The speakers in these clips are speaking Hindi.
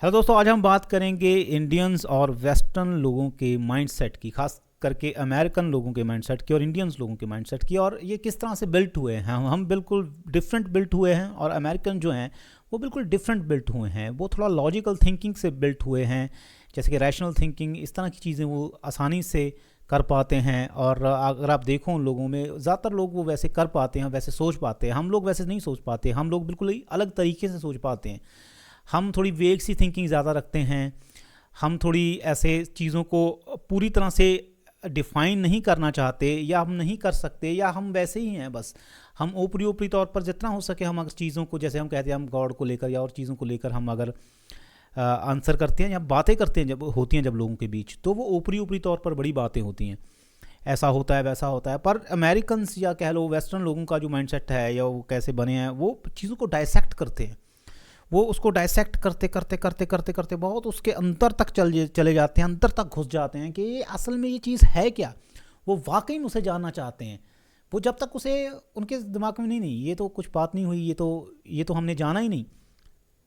हेलो दोस्तों, आज हम बात करेंगे इंडियंस और वेस्टर्न लोगों के माइंडसेट की, खास करके अमेरिकन लोगों के माइंडसेट की और इंडियंस लोगों के माइंडसेट की, और ये किस तरह से बिल्ट हुए हैं। हम बिल्कुल डिफरेंट बिल्ट हुए हैं और अमेरिकन जो हैं वो बिल्कुल डिफरेंट बिल्ट हुए हैं। वो थोड़ा लॉजिकल थिंकिंग से बिल्ट हुए हैं, जैसे कि रैशनल थिंकिंग, इस तरह की चीज़ें वो आसानी से कर पाते हैं। और अगर आप देखो उन लोगों में ज़्यादातर लोग वो वैसे कर पाते हैं, वैसे सोच पाते हैं। हम लोग वैसे नहीं सोच पाते, हम लोग बिल्कुल ही अलग तरीके से सोच पाते हैं। हम थोड़ी वेग सी थिंकिंग ज़्यादा रखते हैं। हम थोड़ी ऐसे चीज़ों को पूरी तरह से डिफ़ाइन नहीं करना चाहते, या हम नहीं कर सकते, या हम वैसे ही हैं बस। हम ऊपरी ऊपरी तौर पर जितना हो सके हम अगर चीज़ों को, जैसे हम कहते हैं, हम गॉड को लेकर या और चीज़ों को लेकर हम अगर आंसर करते हैं या बातें करते हैं, जब होती हैं जब लोगों के बीच, तो वो ऊपरी ऊपरी तौर पर बड़ी बातें होती हैं, ऐसा होता है वैसा होता है। पर अमेरिकन्स या कह लो वेस्टर्न लोगों का जो माइंडसेट है या वो कैसे बने हैं, वो चीज़ों को डायसेक्ट करते हैं। वो उसको डायसेक्ट करते करते करते करते करते बहुत उसके अंतर तक चले जाते हैं, अंतर तक घुस जाते हैं कि ये असल में ये चीज़ है क्या। वो वाकई में उसे जानना चाहते हैं। वो जब तक उसे उनके दिमाग में नहीं नहीं ये तो कुछ बात नहीं हुई, ये तो हमने जाना ही नहीं।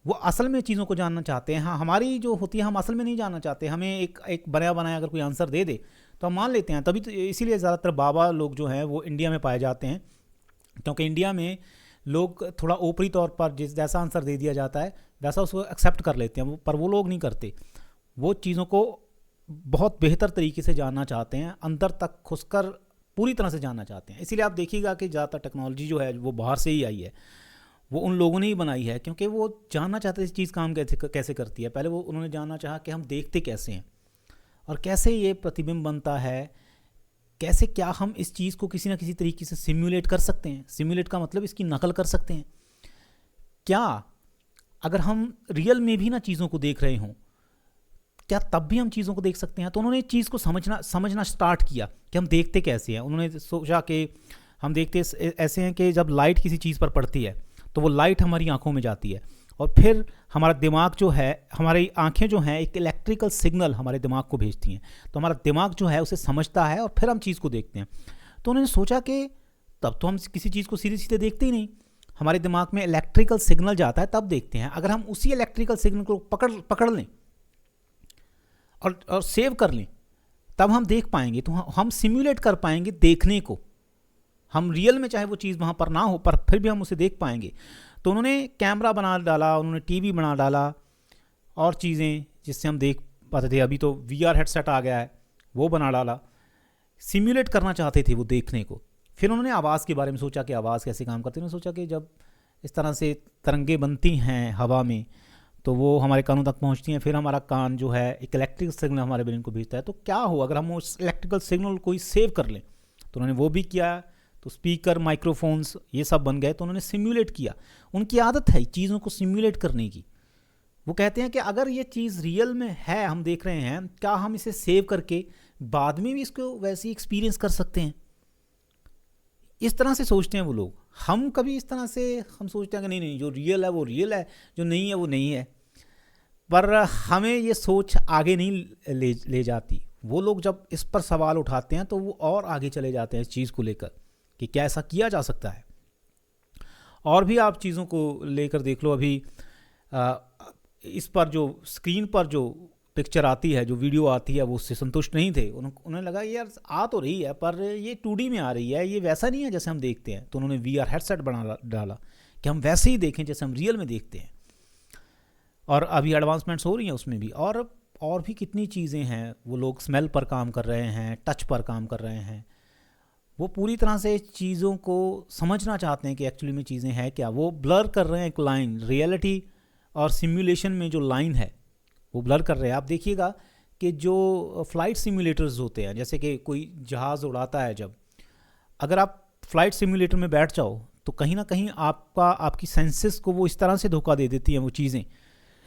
वो असल में चीज़ों को जानना चाहते हैं। हाँ, हमारी जो होती है, हम असल में नहीं जानना चाहते। हमें एक एक बनाया बनाया अगर कोई आंसर दे दे तो हम मान लेते हैं। तभी तो इसीलिए ज़्यादातर बाबा लोग जो हैं वो इंडिया में पाए जाते हैं, क्योंकि इंडिया में लोग थोड़ा ऊपरी तौर पर जिस जैसा आंसर दे दिया जाता है वैसा उसको एक्सेप्ट कर लेते हैं, पर वो लोग नहीं करते। वो चीज़ों को बहुत बेहतर तरीके से जानना चाहते हैं, अंदर तक घुसकर पूरी तरह से जानना चाहते हैं। इसीलिए आप देखिएगा कि ज़्यादातर टेक्नोलॉजी जो है वो बाहर से ही आई है। वो उन लोगों ने ही बनाई है, क्योंकि वो जानना चाहते हैं चीज़ काम कैसे कैसे करती है। पहले वो उन्होंने जानना चाहा कि हम देखते कैसे हैं और कैसे ये प्रतिबिंब बनता है, कैसे क्या हम इस चीज़ को किसी ना किसी तरीके से सिम्युलेट कर सकते हैं। सिम्युलेट का मतलब इसकी नकल कर सकते हैं क्या। अगर हम रियल में भी ना चीज़ों को देख रहे हों, क्या तब भी हम चीज़ों को देख सकते हैं। तो उन्होंने चीज़ को समझना स्टार्ट किया कि हम देखते कैसे हैं। उन्होंने सोचा कि हम देखते ऐसे हैं कि जब लाइट किसी चीज़ पर पड़ती है तो वो लाइट हमारी आंखों में जाती है, और फिर हमारा दिमाग जो है, हमारी आंखें जो हैं, एक इलेक्ट्रिकल सिग्नल हमारे दिमाग को भेजती हैं। तो हमारा दिमाग जो है उसे समझता है और फिर हम चीज़ को देखते हैं। तो उन्होंने सोचा कि तब तो हम किसी चीज़ को सीधे सीधे देखते ही नहीं, हमारे दिमाग में इलेक्ट्रिकल सिग्नल जाता है तब देखते हैं। अगर हम उसी इलेक्ट्रिकल सिग्नल को पकड़ लें और सेव कर लें, तब हम देख पाएंगे। तो हम सिम्युलेट कर पाएंगे देखने को। हम रियल में चाहे वो चीज़ वहाँ पर ना हो, पर फिर भी हम उसे देख पाएंगे। तो उन्होंने कैमरा बना डाला, उन्होंने टीवी बना डाला और चीज़ें जिससे हम देख पाते थे। अभी तो वीआर हेडसेट आ गया है, वो बना डाला। सिम्युलेट करना चाहते थे वो देखने को। फिर उन्होंने आवाज़ के बारे में सोचा कि आवाज़ कैसे काम करती है। उन्होंने सोचा कि जब इस तरह से तरंगें बनती हैं हवा में तो वो हमारे कानों तक पहुंचती हैं, फिर हमारा कान जो है एक इलेक्ट्रिकल सिग्नल हमारे ब्रेन को भेजता है। तो क्या हो अगर हम उस इलेक्ट्रिकल सिग्नल को ही सेव कर लें। तो उन्होंने वो भी किया। तो स्पीकर, माइक्रोफोन्स, ये सब बन गए। तो उन्होंने सिम्युलेट किया। उनकी आदत है चीज़ों को सिम्युलेट करने की। वो कहते हैं कि अगर ये चीज़ रियल में है, हम देख रहे हैं, क्या हम इसे सेव करके बाद में भी इसको वैसे ही एक्सपीरियंस कर सकते हैं। इस तरह से सोचते हैं वो लोग। हम कभी इस तरह से हम सोचते हैं कि नहीं नहीं, जो रियल है वो रियल है, जो नहीं है वो नहीं है। पर हमें ये सोच आगे नहीं ले जाती। वो लोग जब इस पर सवाल उठाते हैं तो वो और आगे चले जाते हैं इस चीज़ को लेकर कि क्या ऐसा किया जा सकता है। और भी आप चीज़ों को लेकर देख लो। अभी इस पर जो स्क्रीन पर जो पिक्चर आती है, जो वीडियो आती है, वो उससे संतुष्ट नहीं थे। उन्हें लगा यार आ तो रही है पर ये 2D में आ रही है, ये वैसा नहीं है जैसे हम देखते हैं। तो उन्होंने VR हेडसेट बना डाला कि हम वैसे ही देखें जैसे हम रियल में देखते हैं। और अभी एडवांसमेंट्स हो रही हैं उसमें भी। और भी कितनी चीज़ें हैं। वो लोग स्मेल पर काम कर रहे हैं, टच पर काम कर रहे हैं। वो पूरी तरह से चीज़ों को समझना चाहते हैं कि एक्चुअली में चीज़ें हैं क्या। वो ब्लर कर रहे हैं एक लाइन, रियलिटी और सिमुलेशन में जो लाइन है वो ब्लर कर रहे हैं। आप देखिएगा कि जो फ़्लाइट सिमुलेटर्स होते हैं, जैसे कि कोई जहाज़ उड़ाता है, जब अगर आप फ्लाइट सिमुलेटर में बैठ जाओ तो कहीं ना कहीं आपकी सेंसेस को वो इस तरह से धोखा दे देती हैं वो चीज़ें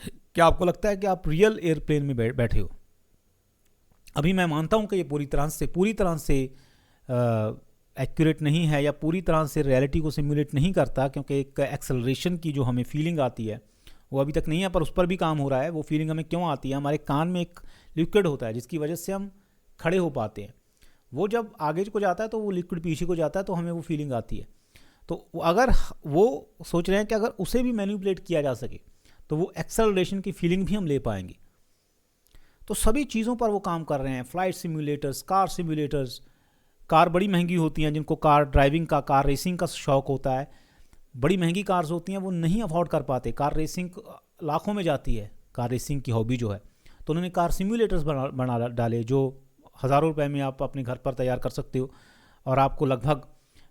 कि आपको लगता है कि आप रियल एयरप्लेन में बैठे हो। अभी मैं मानता हूँ कि ये पूरी तरह से एक्यूरेट नहीं है या पूरी तरह से रियलिटी को सिमुलेट नहीं करता, क्योंकि एक एक्सेलरेशन की जो हमें फीलिंग आती है वो अभी तक नहीं है, पर उस पर भी काम हो रहा है। वो फीलिंग हमें क्यों आती है? हमारे कान में एक लिक्विड होता है जिसकी वजह से हम खड़े हो पाते हैं। वो जब आगे को जाता है तो वो लिक्विड पीछे को जाता है, तो हमें वो फीलिंग आती है। तो अगर वो सोच रहे हैं कि अगर उसे भी मैनिपुलेट किया जा सके तो वो एक्सेलरेशन की फीलिंग भी हम ले पाएंगे। तो सभी चीज़ों पर वो काम कर रहे हैं, flight simulators, car simulators. Car बड़ी महंगी होती हैं, जिनको कार ड्राइविंग का, कार रेसिंग का शौक़ होता है, बड़ी महंगी कार्स होती हैं, वो नहीं अफोर्ड कर पाते। कार रेसिंग लाखों में जाती है, कार रेसिंग की हॉबी जो है। तो उन्होंने कार सिम्युलेटर्स बना डाले जो हज़ारों रुपए में आप अपने घर पर तैयार कर सकते हो, और आपको लगभग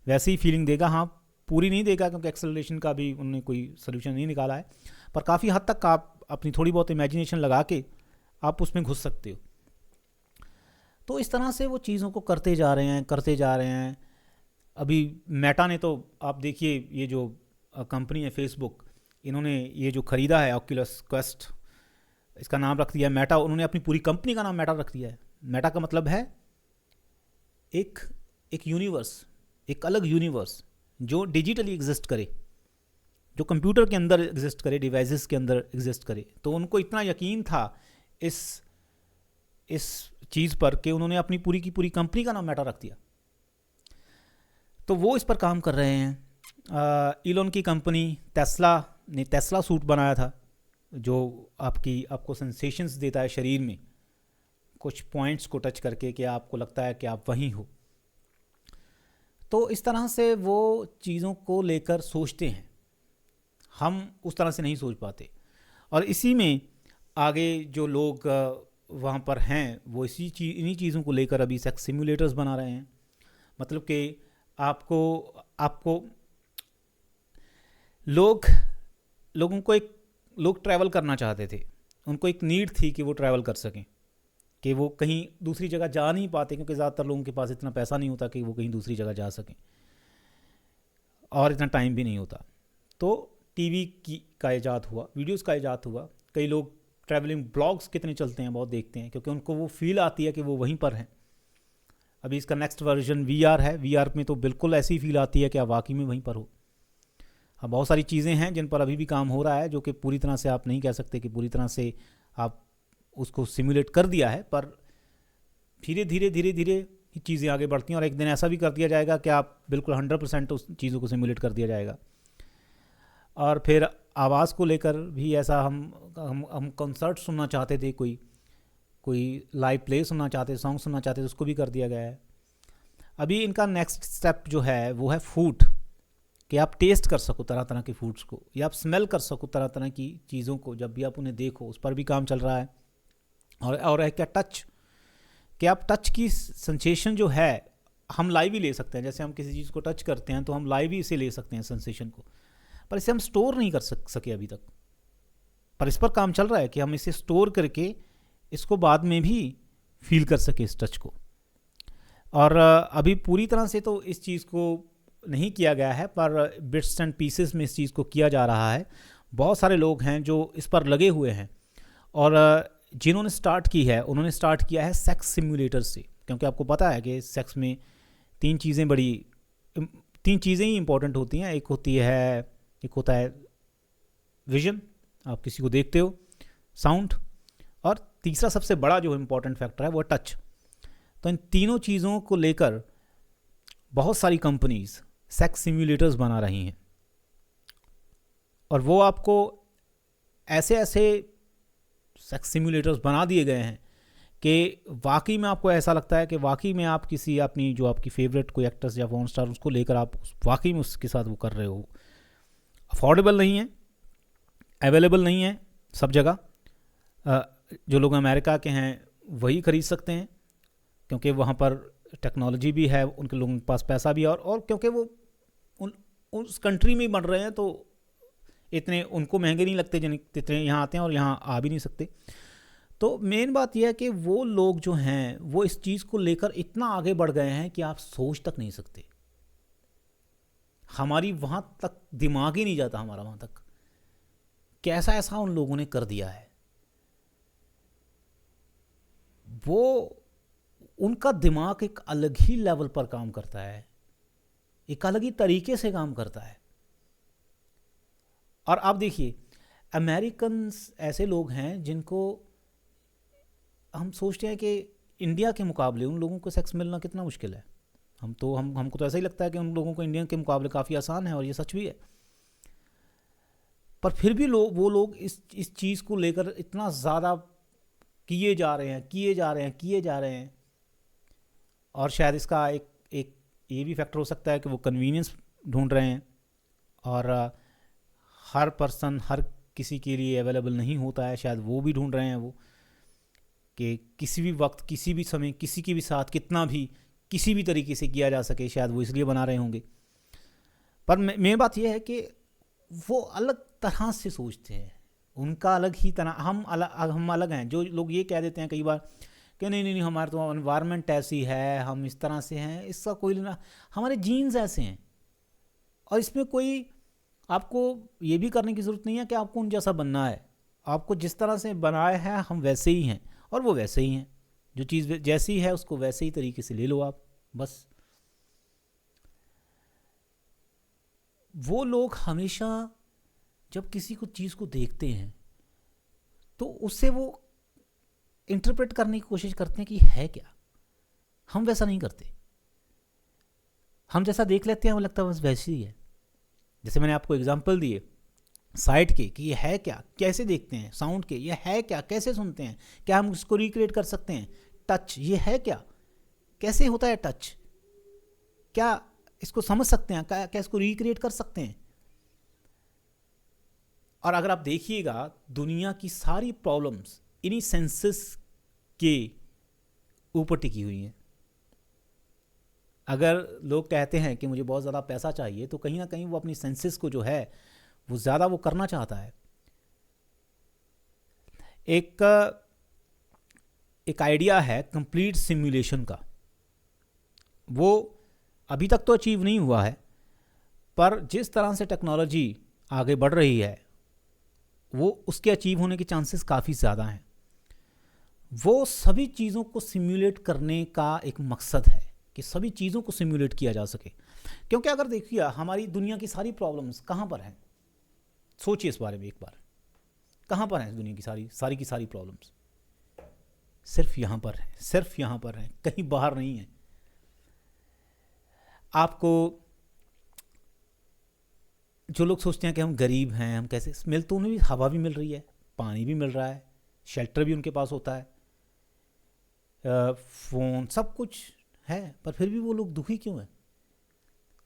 वैसी ही फीलिंग देगा। हाँ, पूरी नहीं देगा क्योंकि एक्सेलरेशन का भी उन्होंने कोई सोल्यूशन नहीं निकाला है, पर काफ़ी हद तक आप अपनी थोड़ी बहुत इमेजिनेशन लगा के आप उसमें घुस सकते हो। तो इस तरह से वो चीज़ों को करते जा रहे हैं। अभी मेटा ने तो आप देखिए, ये जो कंपनी है फेसबुक, इन्होंने ये जो ख़रीदा है ऑक्यूलस क्वेस्ट, इसका नाम रख दिया है मेटा। उन्होंने अपनी पूरी कंपनी का नाम मेटा रख दिया है। मेटा का मतलब है एक यूनिवर्स, एक अलग यूनिवर्स जो डिजिटली एग्जिस्ट करे, जो कंप्यूटर के अंदर एग्जिस्ट करे, डिवाइसेस के अंदर एग्जिस्ट करे। तो उनको इतना यकीन था इस चीज़ पर कि उन्होंने अपनी पूरी की पूरी कंपनी का नाम मेटा रख दिया। तो वो इस पर काम कर रहे हैं। इलोन की कंपनी टेस्ला ने टेस्ला सूट बनाया था, जो आपको सेंसेशंस देता है शरीर में, कुछ पॉइंट्स को टच करके कि आपको लगता है कि आप वहीं हो। तो इस तरह से वो चीज़ों को लेकर सोचते हैं, हम उस तरह से नहीं सोच पाते। और इसी में आगे जो लोग वहाँ पर हैं, वो इन्हीं चीज़ों को लेकर अभी सेक्स सिम्युलेटर्स बना रहे हैं। मतलब कि आपको लोग ट्रैवल करना चाहते थे, उनको एक नीड थी कि वो ट्रैवल कर सकें, कि वो कहीं दूसरी जगह जा नहीं पाते क्योंकि ज़्यादातर लोगों के पास इतना पैसा नहीं होता कि वो कहीं दूसरी जगह जा सकें, और इतना टाइम भी नहीं होता। तो टीवी का इजाद हुआ, वीडियोस का इजाद हुआ। कई लोग ट्रैवलिंग ब्लॉग्स कितने चलते हैं, बहुत देखते हैं, क्योंकि उनको वो फील आती है कि वो वहीं पर हैं। अभी इसका नेक्स्ट वर्जन VR है। VR में तो बिल्कुल ऐसी फील आती है कि आप वाकई में वहीं पर हो। हाँ, बहुत सारी चीज़ें हैं जिन पर अभी भी काम हो रहा है, जो कि पूरी तरह से आप नहीं कह सकते कि पूरी तरह से आप उसको सिमुलेट कर दिया है, पर धीरे धीरे चीज़ें आगे बढ़ती हैं, और एक दिन ऐसा भी कर दिया जाएगा कि आप बिल्कुल 100% उस चीज़ों को सिमुलेट कर दिया जाएगा। और फिर आवाज़ को लेकर भी ऐसा, हम कॉन्सर्ट सुनना चाहते थे, कोई लाइव प्ले सुनना चाहते, सॉन्ग सुनना चाहते, तो उसको भी कर दिया गया है। अभी इनका नेक्स्ट स्टेप जो है वो है फूड, कि आप टेस्ट कर सको तरह तरह के फूड्स को, या आप स्मेल कर सको तरह तरह की चीज़ों को जब भी आप उन्हें देखो, उस पर भी काम चल रहा है। और है क्या टच, कि आप टच की सेंसेशन जो है हम लाइव ही ले सकते हैं। जैसे हम किसी चीज़ को टच करते हैं तो हम लाइव ही इसे ले सकते हैं सेंसेशन को, पर इसे हम स्टोर नहीं कर सके अभी तक। पर इस पर काम चल रहा है कि हम इसे स्टोर करके इसको बाद में भी फील कर सके इस टच को। और अभी पूरी तरह से तो इस चीज़ को नहीं किया गया है, पर बिट्स एंड पीसेस में इस चीज़ को किया जा रहा है। बहुत सारे लोग हैं जो इस पर लगे हुए हैं, और जिन्होंने स्टार्ट की है उन्होंने स्टार्ट किया है सेक्स सिम्युलेटर से, क्योंकि आपको पता है कि सेक्स में तीन चीज़ें ही इंपॉर्टेंट होती हैं। एक होता है विजन, आप किसी को देखते हो, साउंड, और तीसरा सबसे बड़ा जो इम्पोर्टेंट फैक्टर है वो टच। तो इन तीनों चीज़ों को लेकर बहुत सारी कंपनीज सेक्स सिम्युलेटर्स बना रही हैं, और वो आपको ऐसे सेक्स सिम्युलेटर्स बना दिए गए हैं कि वाकई में आपको ऐसा लगता है कि वाकई में आप किसी अपनी जो आपकी फेवरेट कोई एक्ट्रेस या फोन स्टार, उसको लेकर आप वाकई में उसके साथ वो कर रहे हो। अफोर्डेबल नहीं है, अवेलेबल नहीं है सब जगह। जो लोग अमेरिका के हैं वही ख़रीद सकते हैं, क्योंकि वहाँ पर टेक्नोलॉजी भी है, उनके लोगों के पास पैसा भी है, और क्योंकि वो उस कंट्री में बन रहे हैं तो इतने उनको महंगे नहीं लगते जितने यहाँ आते हैं, और यहाँ आ भी नहीं सकते। तो मेन बात यह है कि वो लोग जो हैं वो इस चीज़ को लेकर इतना आगे बढ़ गए हैं कि आप सोच तक नहीं सकते। हमारी वहाँ तक दिमाग ही नहीं जाता, हमारा वहाँ तक कैसा ऐसा उन लोगों ने कर दिया है। वो उनका दिमाग एक अलग ही लेवल पर काम करता है, एक अलग ही तरीके से काम करता है। और आप देखिए, अमेरिकन्स ऐसे लोग हैं जिनको हम सोचते हैं कि इंडिया के मुकाबले उन लोगों को सेक्स मिलना कितना मुश्किल है। हमको तो ऐसा ही लगता है कि उन लोगों को इंडिया के मुकाबले काफ़ी आसान है, और ये सच भी है। पर फिर भी वो लोग इस चीज़ को लेकर इतना ज़्यादा किए जा रहे हैं। और शायद इसका एक ये भी फैक्टर हो सकता है कि वो कन्वीनियंस ढूंढ रहे हैं, और हर पर्सन हर किसी के लिए अवेलेबल नहीं होता है, शायद वो भी ढूंढ रहे हैं वो कि किसी भी वक्त किसी भी समय किसी के भी साथ कितना भी किसी भी तरीके से किया जा सके, शायद वो इसलिए बना रहे होंगे। पर मेन बात यह है कि वो अलग तरह से सोचते हैं, उनका अलग ही तरह, हम अलग हैं। जो लोग ये कह देते हैं कई बार कि नहीं हमारे तो एनवायरनमेंट ऐसी है, हम इस तरह से हैं, इसका कोई ना, हमारे जीन्स ऐसे हैं, और इसमें कोई आपको ये भी करने की ज़रूरत नहीं है कि आपको उन जैसा बनना है। आपको जिस तरह से बनाया है हम वैसे ही हैं, और वो वैसे ही हैं। जो चीज़ जैसी है उसको वैसे ही तरीके से ले लो आप, बस। वो लोग हमेशा जब किसी को चीज़ को देखते हैं तो उससे वो इंटरप्रेट करने की कोशिश करते हैं कि है क्या। हम वैसा नहीं करते, हम जैसा देख लेते हैं वो लगता है बस वैसे ही है। जैसे मैंने आपको एग्जांपल दिए साइट के कि ये है क्या, कैसे देखते हैं, साउंड के ये है क्या, कैसे सुनते हैं, क्या हम उसको रिक्रिएट कर सकते हैं, टच ये है क्या, कैसे होता है टच, क्या इसको समझ सकते हैं, क्या इसको रिक्रिएट कर सकते हैं। और अगर आप देखिएगा दुनिया की सारी प्रॉब्लम्स इन्हीं सेंसेस के ऊपर टिकी हुई हैं। अगर लोग कहते हैं कि मुझे बहुत ज़्यादा पैसा चाहिए, तो कहीं ना कहीं वो अपनी सेंसेस को जो है वो ज़्यादा वो करना चाहता है। एक आइडिया है कंप्लीट सिमुलेशन का, वो अभी तक तो अचीव नहीं हुआ है, पर जिस तरह से टेक्नोलॉजी आगे बढ़ रही है वो उसके अचीव होने के चांसेस काफ़ी ज़्यादा हैं। वो सभी चीज़ों को सिमुलेट करने का एक मकसद है कि सभी चीज़ों को सिमुलेट किया जा सके। क्योंकि अगर देखिए हमारी दुनिया की सारी प्रॉब्लम्स कहाँ पर हैं, सोचिए इस बारे में एक बार, कहाँ पर हैं दुनिया की सारी की सारी प्रॉब्लम्स? सिर्फ यहाँ पर है, सिर्फ यहाँ पर है, कहीं बाहर नहीं है। आपको जो लोग सोचते हैं कि हम गरीब हैं, हम कैसे, मिल तो उन्हें भी हवा भी मिल रही है, पानी भी मिल रहा है, शेल्टर भी उनके पास होता है, फ़ोन, सब कुछ है, पर फिर भी वो लोग दुखी क्यों हैं?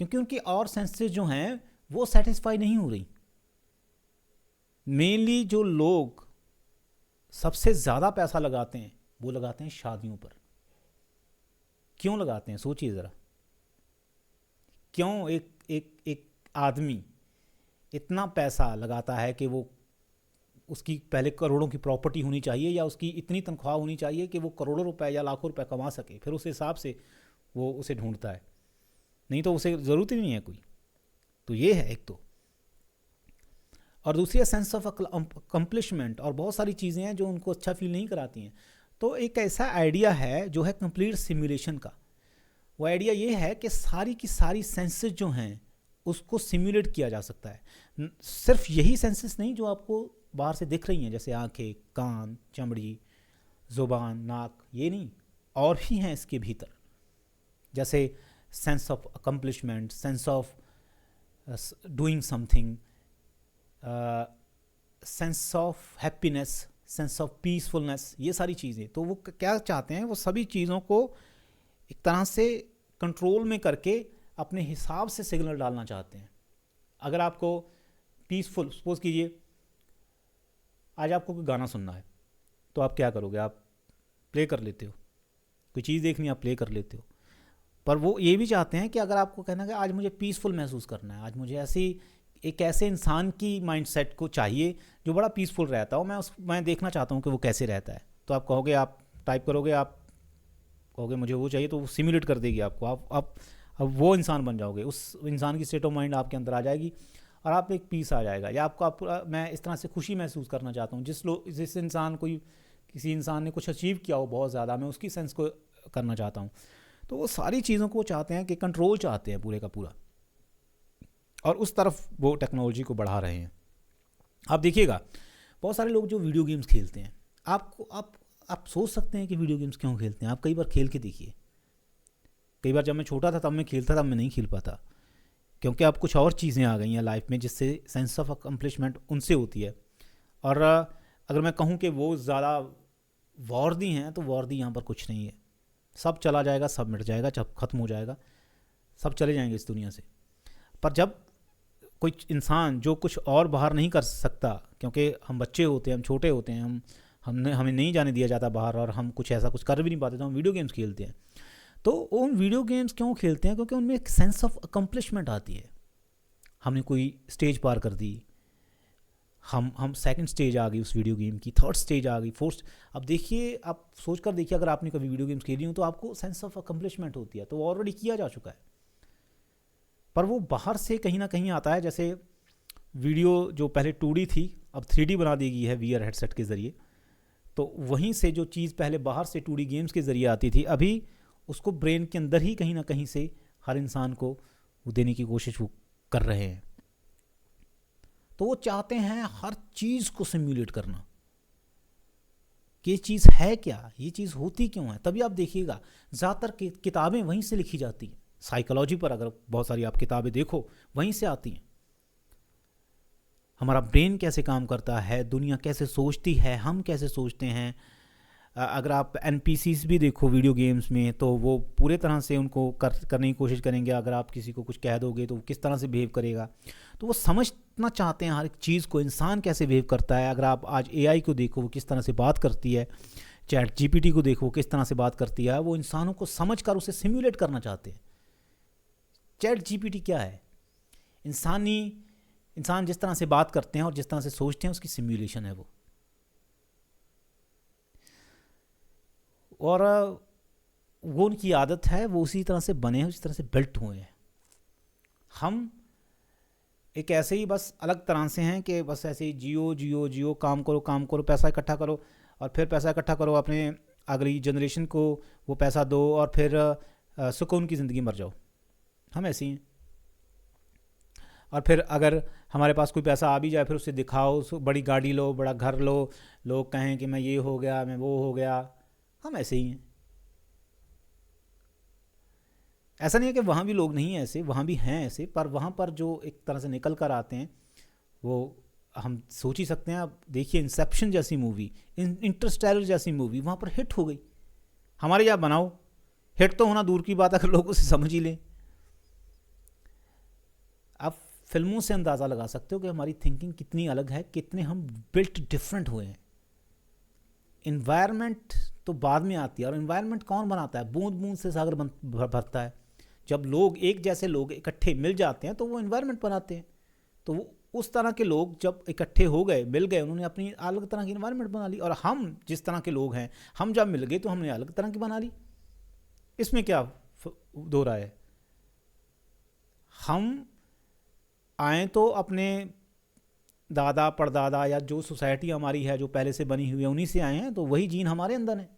क्योंकि उनकी और सेंसेस जो हैं वो सेटिस्फाई नहीं हो रही। मेनली जो लोग सबसे ज़्यादा पैसा लगाते हैं वो लगाते हैं शादियों पर। क्यों लगाते हैं, सोचिए ज़रा। क्यों एक आदमी इतना पैसा लगाता है कि वो उसकी पहले करोड़ों की प्रॉपर्टी होनी चाहिए, या उसकी इतनी तनख्वाह होनी चाहिए कि वो करोड़ों रुपए या लाखों रुपए कमा सके, फिर उस हिसाब से वो उसे ढूंढता है, नहीं तो उसे ज़रूरत ही नहीं है कोई। तो ये है एक तो। और दूसरी है सेंस ऑफ अकम्पलिशमेंट, और बहुत सारी चीज़ें हैं जो उनको अच्छा फील नहीं कराती हैं। तो एक ऐसा आइडिया है जो है कंप्लीट सिमुलेशन का। वो आइडिया ये है कि सारी की सारी सेंसेस जो हैं उसको सिमुलेट किया जा सकता है। सिर्फ यही सेंसेस नहीं जो आपको बाहर से दिख रही हैं, जैसे आंखें, कान, चमड़ी, ज़ुबान, नाक, ये नहीं, और भी हैं इसके भीतर, जैसे sense of accomplishment, sense of doing something, sense of happiness, sense of peacefulness, ये सारी चीज़ें। तो वो क्या चाहते हैं, वो सभी चीज़ों को एक तरह से कंट्रोल में करके अपने हिसाब से सिग्नल डालना चाहते हैं। अगर आपको पीसफुल, सपोज कीजिए आज आपको कोई गाना सुनना है, तो आप क्या करोगे, आप प्ले कर लेते हो, कोई चीज़ देखनी आप प्ले कर लेते हो। पर वो ये भी चाहते हैं कि अगर आपको कहना है कि आज मुझे पीसफुल महसूस करना है, आज मुझे एक ऐसे इंसान की माइंडसेट को चाहिए जो बड़ा पीसफुल रहता हो, मैं देखना चाहता हूँ कि वो कैसे रहता है, तो आप कहोगे, आप टाइप करोगे, आप कहोगे मुझे वो चाहिए, तो वो सिमुलेट कर देगी आपको। आप अब वो इंसान बन जाओगे, उस इंसान की स्टेट ऑफ माइंड आपके अंदर आ जाएगी और आप एक पीस आ जाएगा। या मैं इस तरह से खुशी महसूस करना चाहता हूँ, जिस इंसान किसी इंसान ने कुछ अचीव किया हो बहुत ज़्यादा, मैं उसकी सेंस को करना चाहता हूँ। तो वो सारी चीज़ों को चाहते हैं कि कंट्रोल चाहते हैं पूरे का पूरा, और उस तरफ वो टेक्नोलॉजी को बढ़ा रहे हैं। आप देखिएगा बहुत सारे लोग जो वीडियो गेम्स खेलते हैं, आप सोच सकते हैं कि वीडियो गेम्स क्यों खेलते हैं। आप कई बार खेल के देखिए। कई बार जब मैं छोटा था तब मैं खेलता था, मैं नहीं खेल पाता, क्योंकि अब कुछ और चीज़ें आ गई हैं लाइफ में जिससे सेंस ऑफ अकम्पलिशमेंट उनसे होती है। और अगर मैं कहूँ कि वो ज़्यादा वर्दी हैं, तो वर्दी यहाँ पर कुछ नहीं है। सब चला जाएगा, सब मिट जाएगा, सब खत्म हो जाएगा, सब चले जाएंगे इस दुनिया से। पर जब कोई इंसान जो कुछ और बाहर नहीं कर सकता, क्योंकि हम बच्चे होते हैं, हम छोटे होते हैं, हमें नहीं जाने दिया जाता बाहर, और हम कुछ ऐसा कुछ कर भी नहीं पाते, तो हम वीडियो गेम्स खेलते हैं। तो उन वीडियो गेम्स क्यों खेलते हैं? क्योंकि उनमें एक सेंस ऑफ अकम्पलिशमेंट आती है। हमने कोई स्टेज पार कर दी, हम सेकंड स्टेज आ गई उस वीडियो गेम की, थर्ड स्टेज आ गई, फोर्थ। अब देखिए, आप सोच कर देखिए, अगर आपने कभी वीडियो गेम्स खेली हो तो आपको सेंस ऑफ अकम्पलिशमेंट होती है, तो वो ऑलरेडी किया जा चुका है। पर वो बाहर से कहीं ना कहीं आता है। जैसे वीडियो जो पहले 2D थी, अब 3D बना दी गई है VR हेडसेट के ज़रिए। तो वहीं से जो चीज़ पहले बाहर से 2D गेम्स के ज़रिए आती थी, अभी उसको ब्रेन के अंदर ही कहीं ना कहीं से हर इंसान को वो देने की कोशिश वो कर रहे हैं। तो वो चाहते हैं हर चीज़ को सिम्युलेट करना कि ये चीज़ है क्या, ये चीज़ होती क्यों है। तभी आप देखिएगा ज़्यादातर किताबें वहीं से लिखी जाती हैं। साइकोलॉजी पर अगर बहुत सारी आप किताबें देखो, वहीं से आती हैं। हमारा ब्रेन कैसे काम करता है, दुनिया कैसे सोचती है, हम कैसे सोचते हैं। अगर आप NPCs भी देखो वीडियो गेम्स में, तो वो पूरे तरह से उनको करने की कोशिश करेंगे। अगर आप किसी को कुछ कह दोगे तो वो किस तरह से बिहेव करेगा, तो वो समझना चाहते हैं हर एक चीज़ को, इंसान कैसे बिहेव करता है। अगर आप आज AI को देखो, वो किस तरह से बात करती है, चैट GPT को देखो किस तरह से बात करती है, वो इंसानों को समझ कर उसे सिम्युलेट करना चाहते हैं। चैट GPT क्या है? इंसान जिस तरह से बात करते हैं और जिस तरह से सोचते हैं, उसकी सिम्युलेशन है वो। और वो उनकी आदत है, वो उसी तरह से बने हैं, उसी तरह से बिल्ट हुए हैं। हम एक ऐसे ही बस अलग तरह से हैं कि बस ऐसे ही जियो जियो जियो, काम करो, पैसा इकट्ठा करो, और फिर पैसा इकट्ठा करो, अपने अगली जनरेशन को वो पैसा दो, और फिर सुकून की ज़िंदगी मर जाओ। हम ऐसे ही हैं। और फिर अगर हमारे पास कोई पैसा आ भी जाए, फिर उसे दिखाओ, बड़ी गाड़ी लो, बड़ा घर लो, लोग कहें कि मैं ये हो गया, मैं वो हो गया। हम ऐसे ही हैं। ऐसा नहीं है कि वहाँ भी लोग नहीं हैं ऐसे, वहाँ भी हैं ऐसे, पर वहाँ पर जो एक तरह से निकल कर आते हैं, वो हम सोच ही सकते हैं। आप देखिए, इंसेप्शन जैसी मूवी, इंटरस्टेलर जैसी मूवी वहाँ पर हिट हो गई। हमारे यहाँ बनाओ, हिट तो होना दूर की बात है, अगर लोग उसे समझ ही लें। आप फिल्मों से अंदाज़ा लगा सकते हो कि हमारी थिंकिंग कितनी अलग है, कितने हम बिल्ट डिफरेंट हुए हैं। इन्वायरमेंट तो बाद में आती है, और इन्वायरमेंट कौन बनाता है? बूंद बूंद से सागर भरता है। जब लोग एक जैसे लोग इकट्ठे मिल जाते हैं तो वो इन्वायरमेंट बनाते हैं। तो वो उस तरह के लोग जब इकट्ठे हो गए, मिल गए, उन्होंने अपनी अलग तरह की इन्वायरमेंट बना ली। और हम जिस तरह के लोग हैं, हम जब मिल गए तो हमने अलग तरह की बना ली। इसमें क्या दो राय है? हम आए तो अपने दादा परदादा या जो सोसाइटी हमारी है जो पहले से बनी हुई है, उन्हीं से आए हैं, तो वही जीन हमारे अंदर है।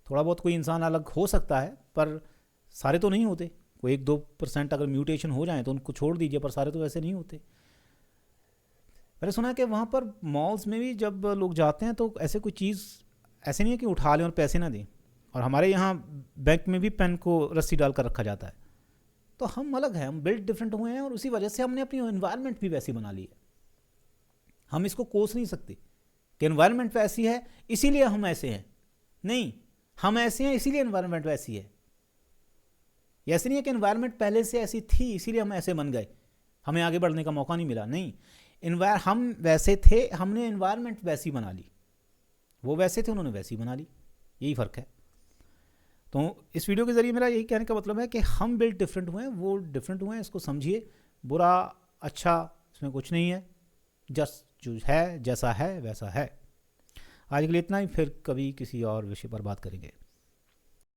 थोड़ा बहुत कोई इंसान अलग हो सकता है, पर सारे तो नहीं होते। कोई 1-2% अगर म्यूटेशन हो जाए तो उनको छोड़ दीजिए, पर सारे तो वैसे नहीं होते। मैंने सुना है कि वहाँ पर मॉल्स में भी जब लोग जाते हैं तो ऐसे कोई चीज़, ऐसे नहीं है कि उठा लें और पैसे ना दें। और हमारे यहाँ बैंक में भी पेन को रस्सी डाल कर रखा जाता है। तो हम अलग हैं, हम बिल्ड डिफरेंट हुए हैं, और उसी वजह से हमने अपनी एनवायरनमेंट भी वैसी बना ली है। हम इसको कोस नहीं सकते कि एनवायरनमेंट वैसी है इसीलिए हम ऐसे हैं। नहीं, हम ऐसे हैं इसीलिए एनवायरनमेंट वैसी है। ऐसे नहीं है कि एनवायरनमेंट पहले से ऐसी थी इसीलिए हम ऐसे बन गए, हमें आगे बढ़ने का मौका नहीं मिला। नहीं, हम वैसे थे, हमने एनवायरनमेंट वैसी बना ली। वो वैसे थे, उन्होंने वैसी बना ली, यही फ़र्क है। तो इस वीडियो के ज़रिए मेरा यही कहने का मतलब है कि हम बिल्ड डिफरेंट हुए हैं, वो डिफरेंट हुए हैं, इसको समझिए। बुरा अच्छा इसमें कुछ नहीं है, जस्ट जो है जैसा है वैसा है। आज के लिए इतना ही, फिर कभी किसी और विषय पर बात करेंगे।